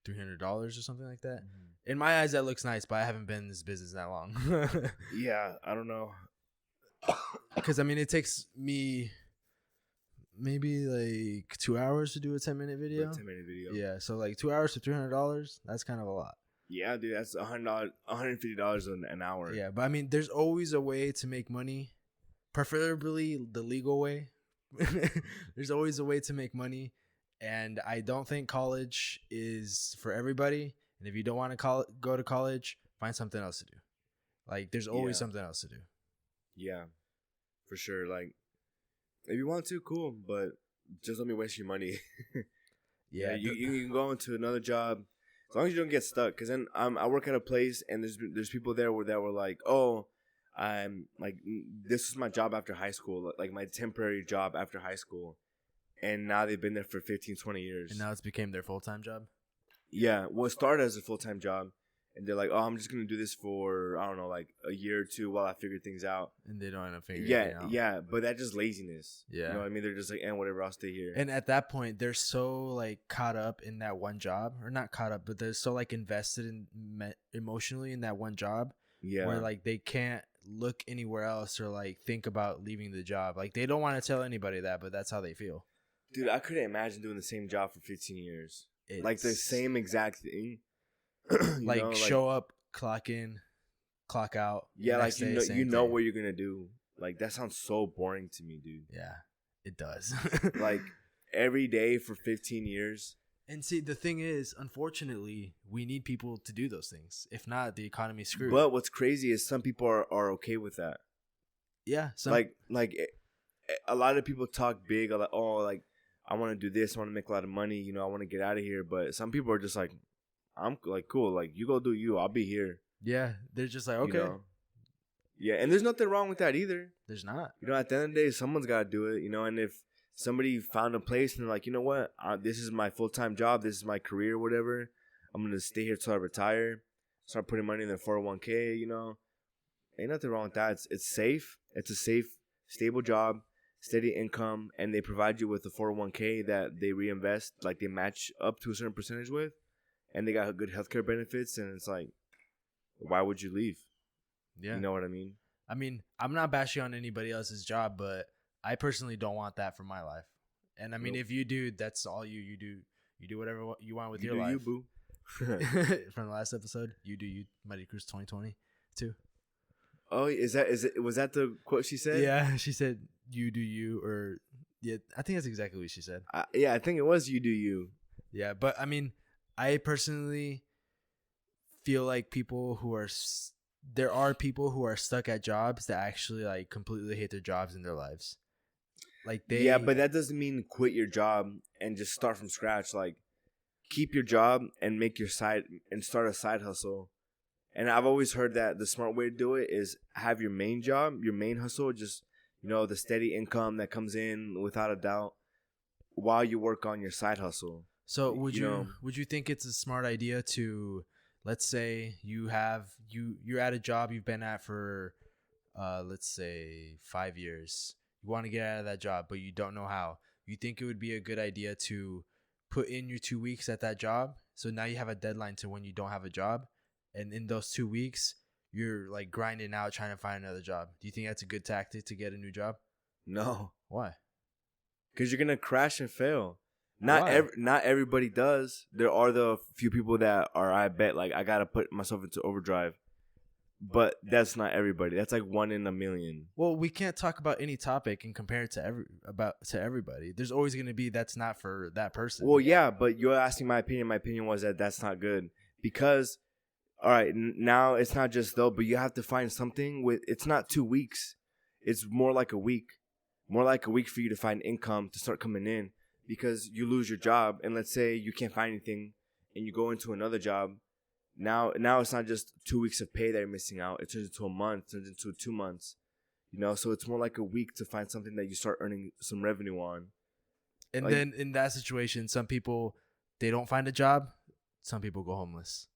$300 or something like that. In my eyes, that looks nice, but I haven't been in this business that long. Yeah, I don't know. Because I mean, it takes me maybe like 2 hours to do a 10-minute video. Yeah, so like 2 hours for $300, that's kind of a lot. Yeah, dude, that's $150 an hour. Yeah, but I mean, there's always a way to make money, preferably the legal way. There's always a way to make money, and I don't think college is for everybody. And if you don't want to go to college, find something else to do. Like, there's always something else to do. Yeah, for sure. Like, if you want to, cool, but just let me waste your money. Yeah, you can go into another job. As long as you don't get stuck, because then I work at a place and there's people there that were like, oh, I'm like, this is my job after high school, like my temporary job after high school, and now they've been there for 15, 20 years. And now it's became their full-time job? Yeah, well, it started as a full-time job, and they're like, oh, I'm just going to do this for, I don't know, like a year or two while I figure things out. And they don't end up figuring it out. Yeah, but that's just laziness. Yeah. You know what I mean? They're just like, and whatever, I'll stay here. And at that point, they're so like caught up in that one job, or not caught up, but they're so like invested in emotionally in that one job. Yeah. Where like they can't look anywhere else or like think about leaving the job. Like, they don't want to tell anybody that, but that's how they feel. Dude, I couldn't imagine doing the same job for 15 years. Like the same exact thing. Like, show up, clock in, clock out. Yeah, like you know what you're gonna do. Like, that sounds so boring to me, dude. Yeah, it does. Like, every day for 15 years, And see, the thing is, unfortunately, we need people to do those things. If not, the economy's screwed. But what's crazy is some people are okay with that. Yeah, A lot of people talk big, like, oh, like, I want to do this, I want to make a lot of money, you know, I want to get out of here. But some people are just like, I'm like, cool, like, you go do you, I'll be here. yeah, they're just like, okay. You know? Yeah, and there's nothing wrong with that either. There's not. You know, at the end of the day, someone's got to do it, you know, and if somebody found a place and they're like, you know what, this is my full-time job, this is my career, whatever, I'm going to stay here till I retire, start putting money in their 401k, you know, ain't nothing wrong with that. It's safe. It's a safe, stable job, steady income, and they provide you with a 401k that they reinvest, like they match up to a certain percentage with, and they got good healthcare benefits, and it's like, why would you leave? Yeah. You know what I mean? I mean, I'm not bashing on anybody else's job, but I personally don't want that for my life. And I mean, if you do, that's all you do. You do whatever you want with your life. You, boo. From the last episode, you do you, Mighty Cruise 2022. Oh, was that the quote she said? Yeah, she said you do you, or yeah, I think that's exactly what she said. I think it was you do you. Yeah, but I mean, I personally feel like there are people who are stuck at jobs that actually like completely hate their jobs in their lives. Like yeah, but that doesn't mean quit your job and just start from scratch. Like, keep your job and start a side hustle. And I've always heard that the smart way to do it is have your main job, your main hustle, just, you know, the steady income that comes in without a doubt while you work on your side hustle. So would you think it's a smart idea to, let's say you're at a job you've been at for let's say 5 years. You want to get out of that job, but you don't know how. You think it would be a good idea to put in your 2 weeks at that job? So now you have a deadline to when you don't have a job. And in those 2 weeks, you're like grinding out trying to find another job. Do you think that's a good tactic to get a new job? No. Why? Because you're going to crash and fail. Not everybody does. There are the few people that are, I bet, like, I got to put myself into overdrive. But that's not everybody. That's like 1 in a million. Well, we can't talk about any topic and compare it to everybody. There's always going to be that's not for that person. Well, yeah, but you're asking my opinion. My opinion was that that's not good. Because, all right, now it's not just though, but you have to find something it's not 2 weeks. It's more like a week. More like a week for you to find income to start coming in. Because you lose your job, and let's say you can't find anything, and you go into another job. Now it's not just 2 weeks of pay that you're missing out. It turns into a month, turns into 2 months. You know, so it's more like a week to find something that you start earning some revenue on. And like, then in that situation, some people, they don't find a job. Some people go homeless.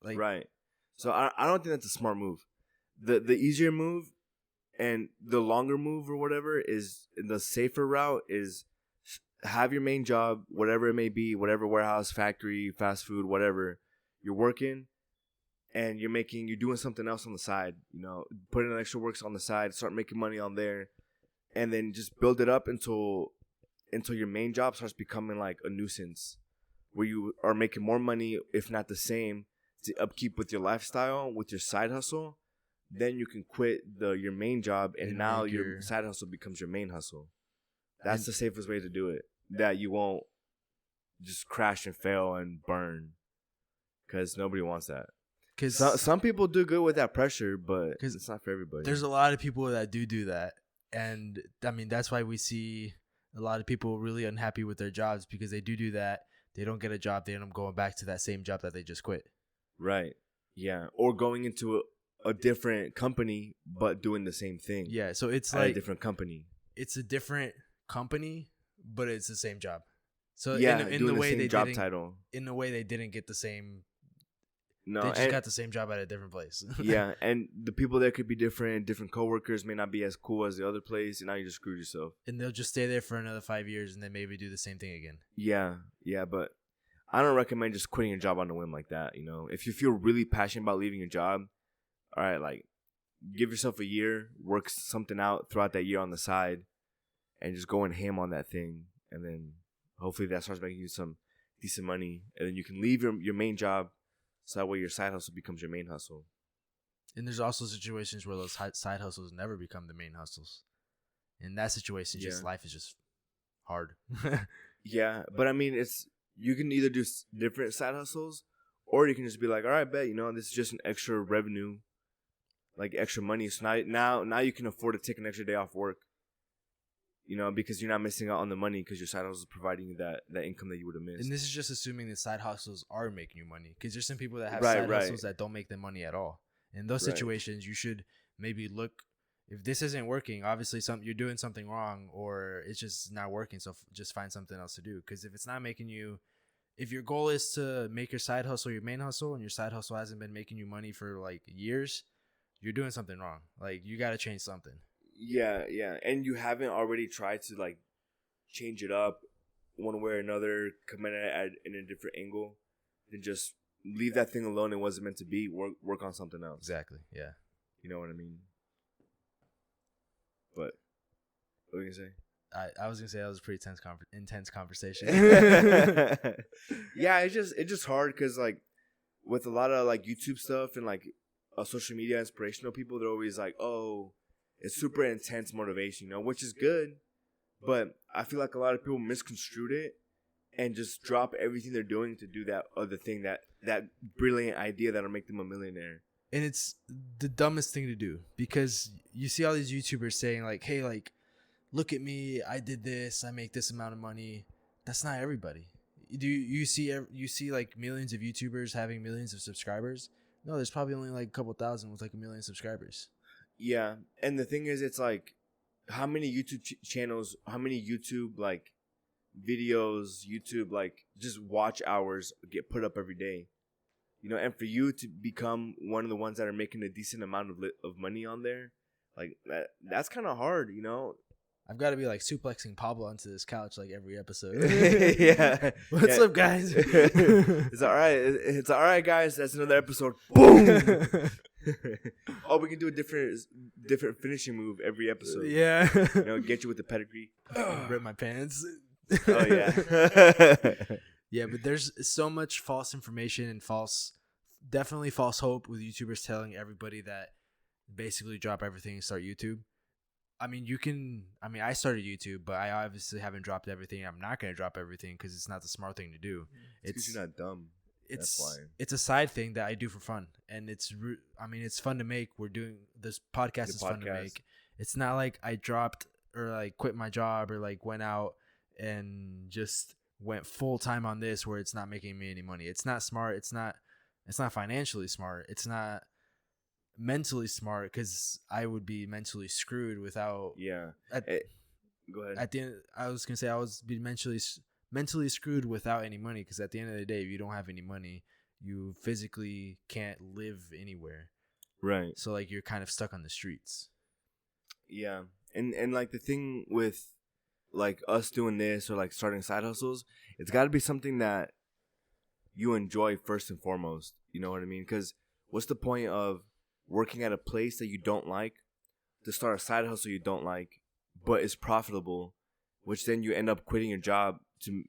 Like, right. So I don't think that's a smart move. The easier move and the longer move or whatever is the safer route is have your main job, whatever it may be, whatever warehouse, factory, fast food, whatever. You're working and you're doing something else on the side, you know, putting in extra works on the side, start making money on there, and then just build it up until your main job starts becoming like a nuisance where you are making more money, if not the same, to upkeep with your lifestyle, with your side hustle. Then you can quit your main job and now your side hustle becomes your main hustle. That's the safest way to do it. That you won't just crash and fail and burn. Because nobody wants that. Because some people do good with that pressure, but it's not for everybody. There's a lot of people that do that. And, I mean, that's why we see a lot of people really unhappy with their jobs because they do that. They don't get a job. They end up going back to that same job that they just quit. Right. Yeah. Or going into a different company, but doing the same thing. Yeah. So it's like a different company. It's a different company, but it's the same job. So yeah, in the way they job title. In the way they didn't get the same. No, they just got the same job at a different place. Yeah, and the people there could be different. Different coworkers may not be as cool as the other place, and now you just screwed yourself. And they'll just stay there for another 5 years, and then maybe do the same thing again. Yeah, but I don't recommend just quitting your job on a whim like that. You know, if you feel really passionate about leaving your job, all right, like give yourself a year, work something out throughout that year on the side, and just go and ham on that thing, and then hopefully that starts making you some decent money, and then you can leave your main job. So that way your side hustle becomes your main hustle. And there's also situations where those side hustles never become the main hustles. In that situation, just life is just hard. Yeah, but I mean, you can either do different side hustles, or you can just be like, all right, bet, this is just an extra revenue, like extra money. So now you can afford to take an extra day off work, because you're not missing out on the money because your side hustle is providing you that income that you would have missed. And this is just assuming that side hustles are making you money, because there's some people that have Right, side right. hustles that don't make them money at all. In those Right. situations, you should maybe look, if this isn't working, obviously you're doing something wrong, or it's just not working. So just find something else to do. Because if it's not making you, if your goal is to make your side hustle your main hustle, and your side hustle hasn't been making you money for like years, you're doing something wrong. Like, you got to change something. Yeah, and you haven't already tried to like change it up one way or another, come in at in a different angle, then just leave that thing alone. It wasn't meant to be. Work on something else. Exactly. Yeah. You know what I mean? But what were you gonna say? I was gonna say that was a pretty intense conversation. Yeah, it's just hard because like with a lot of like YouTube stuff and like social media inspirational people, they're always like, oh, it's super intense motivation, which is good, but I feel like a lot of people misconstrued it and just drop everything they're doing to do that other thing, that brilliant idea that'll make them a millionaire. And it's the dumbest thing to do, because you see all these YouTubers saying like, hey, like, look at me, I did this, I make this amount of money. That's not everybody. You see like millions of YouTubers having millions of subscribers? No, there's probably only like a couple thousand with like 1 million subscribers. Yeah, and the thing is, it's like, how many YouTube channels, how many YouTube like videos, YouTube like just watch hours get put up every day, and for you to become one of the ones that are making a decent amount of money on there, like that's kind of hard, I've got to be like suplexing Pablo onto this couch like every episode. Yeah. What's up, guys? It's all right. It's all right, guys. That's another episode. Boom. Oh, we can do a different finishing move every episode. Yeah. Get you with the pedigree. Rip my pants. Oh yeah. Yeah, but there's so much false information and definitely false hope with YouTubers telling everybody that basically drop everything and start YouTube. I mean, I started YouTube, but I obviously haven't dropped everything. I'm not going to drop everything because it's not the smart thing to do. It's you're not dumb. That's why. It's a side thing that I do for fun, and it's fun to make. We're doing this podcast is fun to make. It's not like I dropped or like quit my job or like went out and just went full time on this where it's not making me any money. It's not smart. It's not financially smart. It's not mentally smart, because I would be mentally screwed without. Yeah. Go ahead. At the end, I was gonna say I was be mentally screwed without any money, because at the end of the day, if you don't have any money, you physically can't live anywhere. Right. So like, you're kind of stuck on the streets. Yeah, and like the thing with like us doing this or like starting side hustles, it's got to be something that you enjoy first and foremost. You know what I mean? Because what's the point of working at a place that you don't like to start a side hustle you don't like, but it's profitable, which then you end up quitting your job to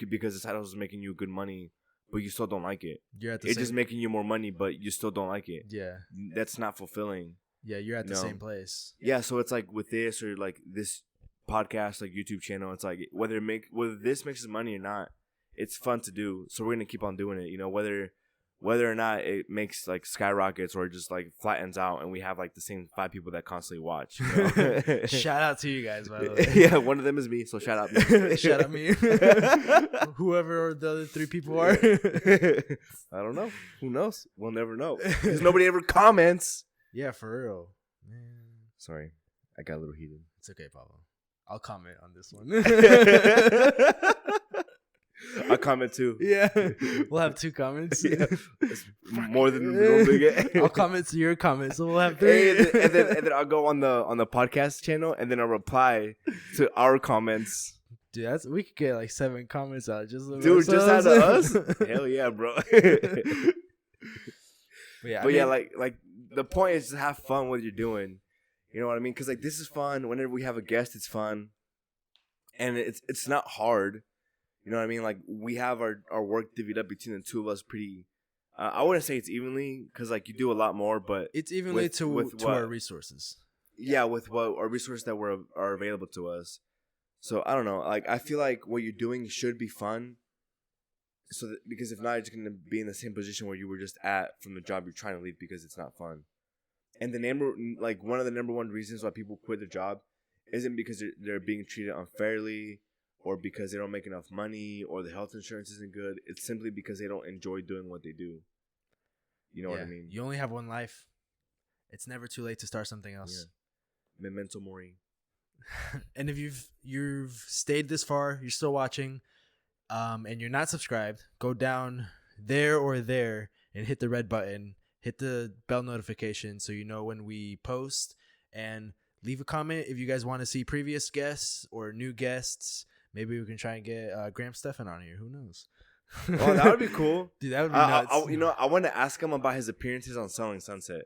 because the side hustle is making you good money, but you still don't like it. It's just making you more money, but you still don't like it. Yeah, that's not fulfilling. Yeah, you're at the same place. Yeah, so it's like with this or like this podcast, like YouTube channel, it's like whether this makes us money or not, it's fun to do. So we're gonna keep on doing it. Whether or not it makes like skyrockets or just like flattens out and we have like the same 5 people that constantly watch. Shout out to you guys, by the way. Yeah, one of them is me, so shout out me. Shout out me. Whoever the other 3 people are. I don't know. Who knows? We'll never know. Because nobody ever comments. Yeah, for real. Man. Sorry. I got a little heated. It's okay, Pablo. I'll comment on this one. I'll comment too. Yeah. We'll have 2 comments. Yeah. More than we normally get. I'll comment to your comments, so we'll have 3. And then I'll go on the podcast channel and then I'll reply to our comments. Dude, we could get like 7 comments out just of just out of us? Hell yeah, bro. But yeah, like the point is to have fun with what you're doing. You know what I mean? Because like this is fun. Whenever we have a guest, it's fun, and it's not hard. You know what I mean? Like we have our work divvied up between the 2 of us pretty. I wouldn't say it's evenly because like you do a lot more, but it's evenly to our resources. Yeah, with what our resources that are available to us. So I don't know. Like I feel like what you're doing should be fun, Because if not, you're just gonna be in the same position where you were just at from the job you're trying to leave because it's not fun. And one of the number one reasons why people quit their job isn't because they're being treated unfairly or because they don't make enough money or the health insurance isn't good. It's simply because they don't enjoy doing what they do. You know what I mean? You only have one life. It's never too late to start something else. Yeah. Memento mori. And if you've stayed this far, you're still watching, and you're not subscribed, go down there or there and hit the red button, hit the bell notification so you know when we post, and leave a comment if you guys want to see previous guests or new guests. Maybe we can try and get Graham Stephan on here. Who knows? Oh, that would be cool. Dude, that would be nuts. I want to ask him about his appearances on Selling Sunset.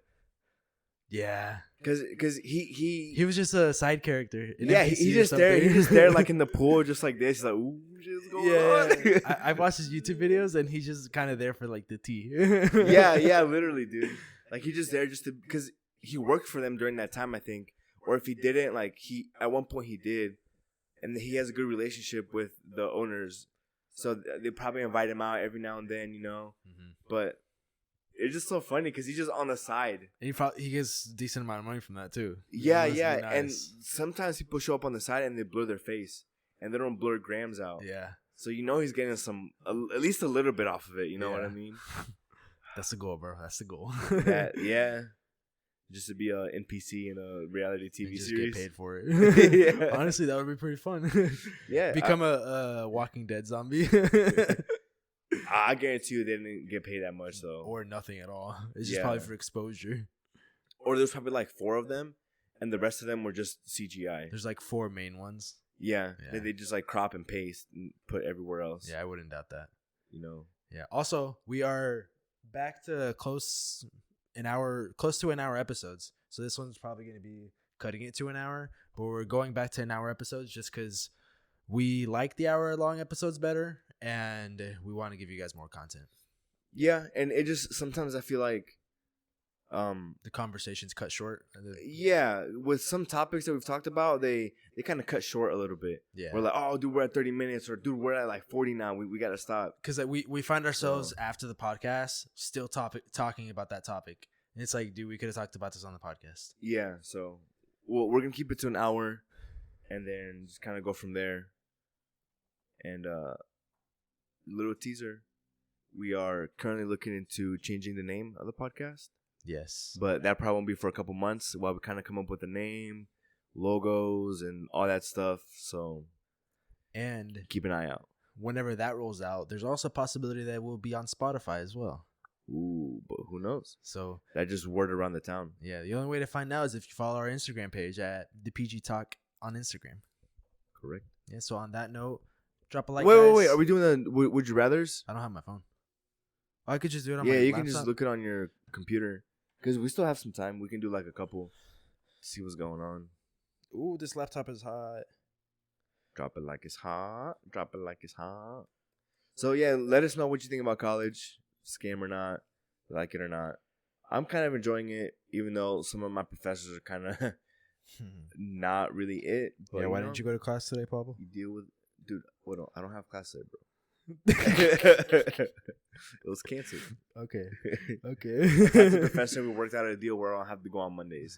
Yeah. Because he was just a side character. He's just there. He's just there like in the pool just like this. He's like, ooh, shit's going on. I watched his YouTube videos and he's just kind of there for like the tea. yeah, literally, dude. Like he's just there because he worked for them during that time, I think. Or if he didn't, like at one point he did. And he has a good relationship with the owners. So they probably invite him out every now and then, you know. Mm-hmm. But it's just so funny because he's just on the side. And he gets a decent amount of money from that too. Yeah. Nice. And sometimes people show up on the side and they blur their face. And they don't blur Grams out. Yeah. So you know he's getting at least a little bit off of it. You know what I mean? That's the goal, bro. That's the goal. Yeah. Just to be a NPC in a reality TV just series. Get paid for it. Honestly, that would be pretty fun. Yeah. Become a Walking Dead zombie. I guarantee you they didn't get paid that much, though. Or nothing at all. It's just probably for exposure. Or there's probably like 4 of them, and the rest of them were just CGI. There's like 4 main ones. Yeah. They just like crop and paste and put everywhere else. Yeah, I wouldn't doubt that. You know? Yeah. Also, we are back to close to an hour episodes. So this one's probably going to be cutting it to an hour, but we're going back to an hour episodes just because we like the hour long episodes better and we want to give you guys more content. Yeah, and it just sometimes I feel like the conversations cut short. Yeah, with some topics that we've talked about, they kind of cut short a little bit. Yeah, we're like, oh, dude, we're at 30 minutes, or dude, we're at like 40 now. We got to stop because we find ourselves after the podcast still talking about that topic, and it's like, dude, we could have talked about this on the podcast. Yeah, so we're gonna keep it to an hour, and then just kind of go from there. And little teaser, we are currently looking into changing the name of the podcast. Yes. But that probably won't be for a couple months while we kind of come up with a name, logos, and all that stuff. So, and keep an eye out. Whenever that rolls out, there's also a possibility that we'll be on Spotify as well. Ooh, but who knows? So that just word around the town. Yeah, the only way to find out is if you follow our Instagram page at the PG Talk on Instagram. Correct. Yeah. So on that note, drop a like. Wait. Are we doing the Would You Rather's? I don't have my phone. I could just do it on my laptop. Yeah, you can just look it on your computer. Because we still have some time. We can do like a couple. See what's going on. Ooh, this laptop is hot. Drop it like it's hot. Drop it like it's hot. So, yeah, let us know what you think about college. Scam or not. Like it or not. I'm kind of enjoying it. Even though some of my professors are kind of not really it. But, yeah, why didn't you go to class today, Pablo? You deal with... Dude, I don't have class today, bro. It was canceled. Okay. As a professor, we worked out a deal where I don't have to go on Mondays.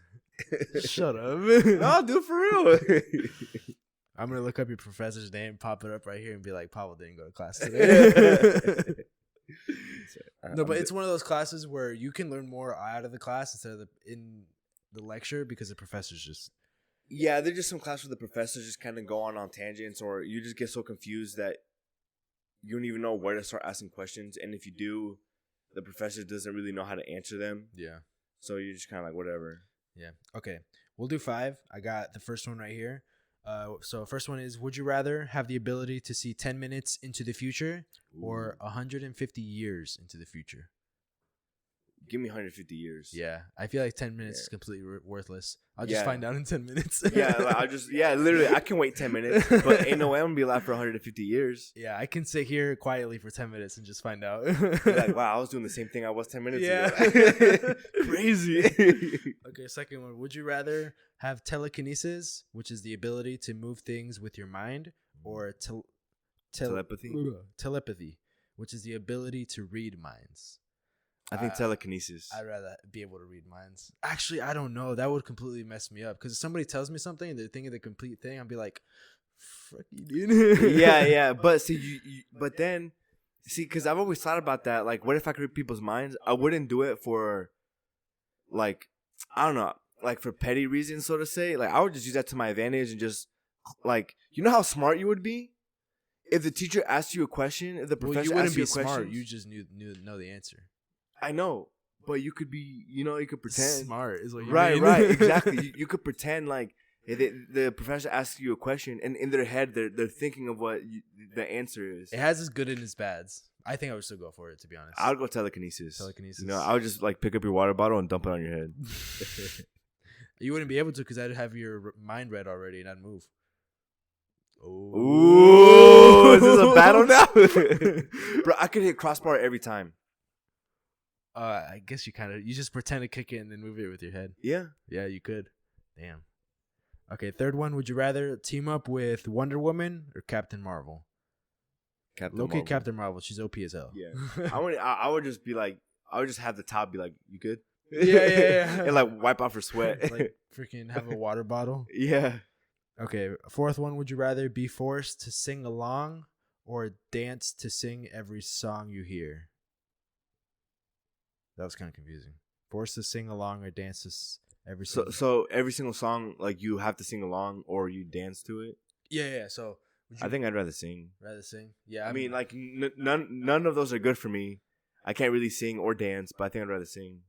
Shut up. No, do it for real. I'm gonna look up your professor's name, pop it up right here, and be like, Pablo didn't go to class today. No, but it's one of those classes where you can learn more out of the class instead of in the lecture because the professor's just. Yeah, there's just some class where the professors just kind of go on tangents, or you just get so confused that you don't even know where to start asking questions. And if you do, the professor doesn't really know how to answer them. Yeah. So you're just kind of like, whatever. Yeah. Okay. We'll do 5. I got the first one right here. So first one is, would you rather have the ability to see 10 minutes into the future or 150 years into the future? Give me 150 years. Yeah. I feel like 10 minutes is completely worthless. I'll just find out in 10 minutes. Literally, I can wait 10 minutes, but ain't no way I'm going to be alive for 150 years. Yeah, I can sit here quietly for 10 minutes and just find out. Like, wow, I was doing the same thing I was 10 minutes ago. Crazy. Okay, second one. Would you rather have telekinesis, which is the ability to move things with your mind, or telepathy, which is the ability to read minds. I think telekinesis. I'd rather be able to read minds. Actually, I don't know. That would completely mess me up. Because if somebody tells me something and they're thinking the complete thing, I'd be like, "Fuck you, dude." yeah. But see, but then, because I've always thought about that. Like, what if I could read people's minds? I wouldn't do it for, like, I don't know, like for petty reasons, so to say. Like, I would just use that to my advantage and just, like, you know how smart you would be if the teacher asked you a question, if the professor you wouldn't asked you be a question. smart. You just know the answer. I know, but you could be, you could pretend. Smart is what you right, mean. Right, exactly. You could pretend like the professor asks you a question, and in their head, they're thinking of what the answer is. It has its good and its bads. I think I would still go for it, to be honest. I would go telekinesis. Telekinesis. I would just like pick up your water bottle and dump it on your head. You wouldn't be able to because I'd have your mind read already and I'd move. Ooh, is this a battle now? Bro, I could hit crossbar every time. I guess you just pretend to kick it and then move it with your head. Yeah. Yeah, you could. Damn. Okay, third one. Would you rather team up with Wonder Woman or Captain Marvel? Low-key Captain Marvel. She's OP as hell. Yeah. I would just be like, I would just have the top be like, you good? Yeah. And like wipe off her sweat. Like freaking have a water bottle. Yeah. Okay, fourth one. Would you rather be forced to sing along or dance to sing every song you hear? That was kind of confusing. Forced to sing along or dance to every song. So every single song, like you have to sing along or you dance to it? Yeah. So I think I'd rather sing. Rather sing? Yeah. I mean, like none of those are good for me. I can't really sing or dance, but I think I'd rather sing.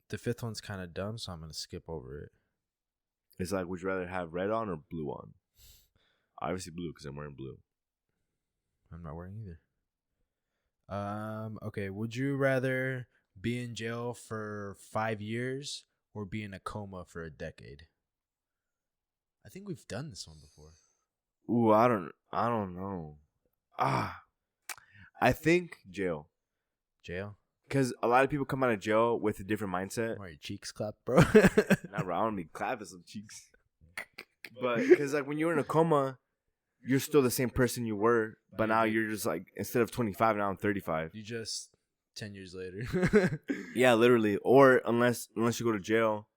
The fifth one's kind of dumb, so I'm going to skip over it. It's like, would you rather have red on or blue on? Obviously blue because I'm wearing blue. I'm not wearing either. Okay, would you rather be in jail for 5 years or be in a coma for a decade? I think we've done this one before. Ooh, I don't know. I think jail. Jail? Because a lot of people come out of jail with a different mindset. Why your cheeks clap, bro? Not bro, I don't be clapping some cheeks. But because like when you're in a coma, you're still the same person you were, but now you're just like, instead of 25, now I'm 35. You just 10 years later. Yeah, literally. Or unless you go to jail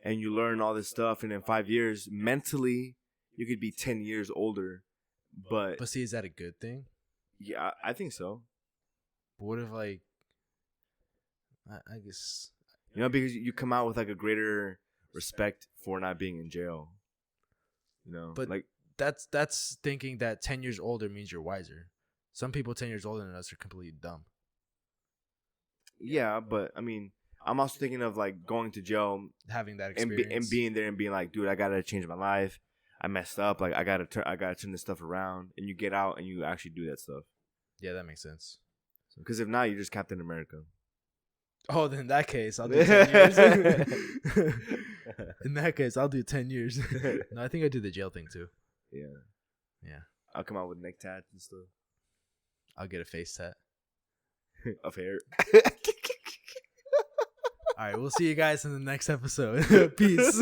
and you learn all this stuff, and in 5 years, mentally, you could be 10 years older. But see, is that a good thing? Yeah, I think so. But what if, like, I guess, because you come out with like a greater respect for not being in jail. But like that's thinking that 10 years older means you're wiser. Some people 10 years older than us are completely dumb. Yeah, but I mean, I'm also thinking of like going to jail, having that experience, and being there and being like, dude, I gotta change my life. I messed up. Like I gotta turn this stuff around. And you get out and you actually do that stuff. Yeah, that makes sense. Because if not, you're just Captain America. Oh, then in that case, I'll do 10 years. In that case, I'll do 10 years. No, I think I do the jail thing too. Yeah. I'll come out with neck tats and stuff. I'll get a face tat of hair. All right, we'll see you guys in the next episode. Peace.